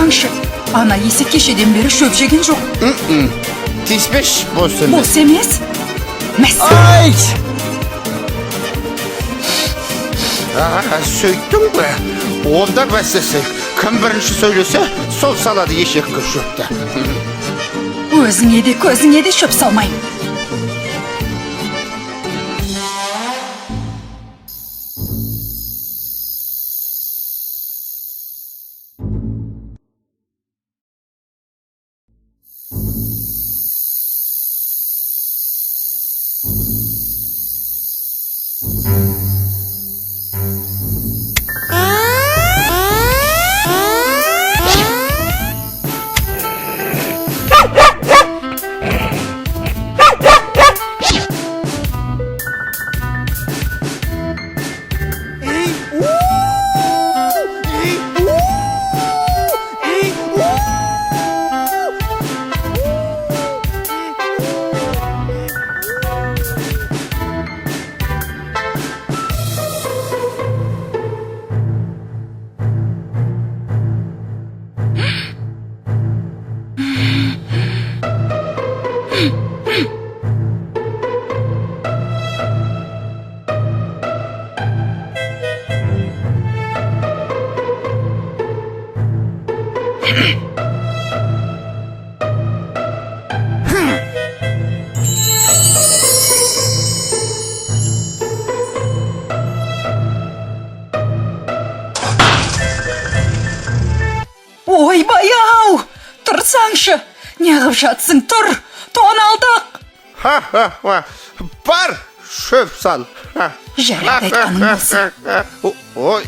тұрсаңшы, ана есі кешеден бері шөп жеген жоқ. Тиіспеш, бос емес. Бос емес? Мәс. Ай! Сөйттің бе? Онда бәсесек, кім бірінші сөйлесе, сол салады ешекке шөпті. Өзіңе де көзіңе де шөп салмайым. Ой, баяу! Тұрсаңшы! Неғып жатсың, тұр! Тон алдық! Бар, шөп сал. Жарайды айтқаның болсын. Ой.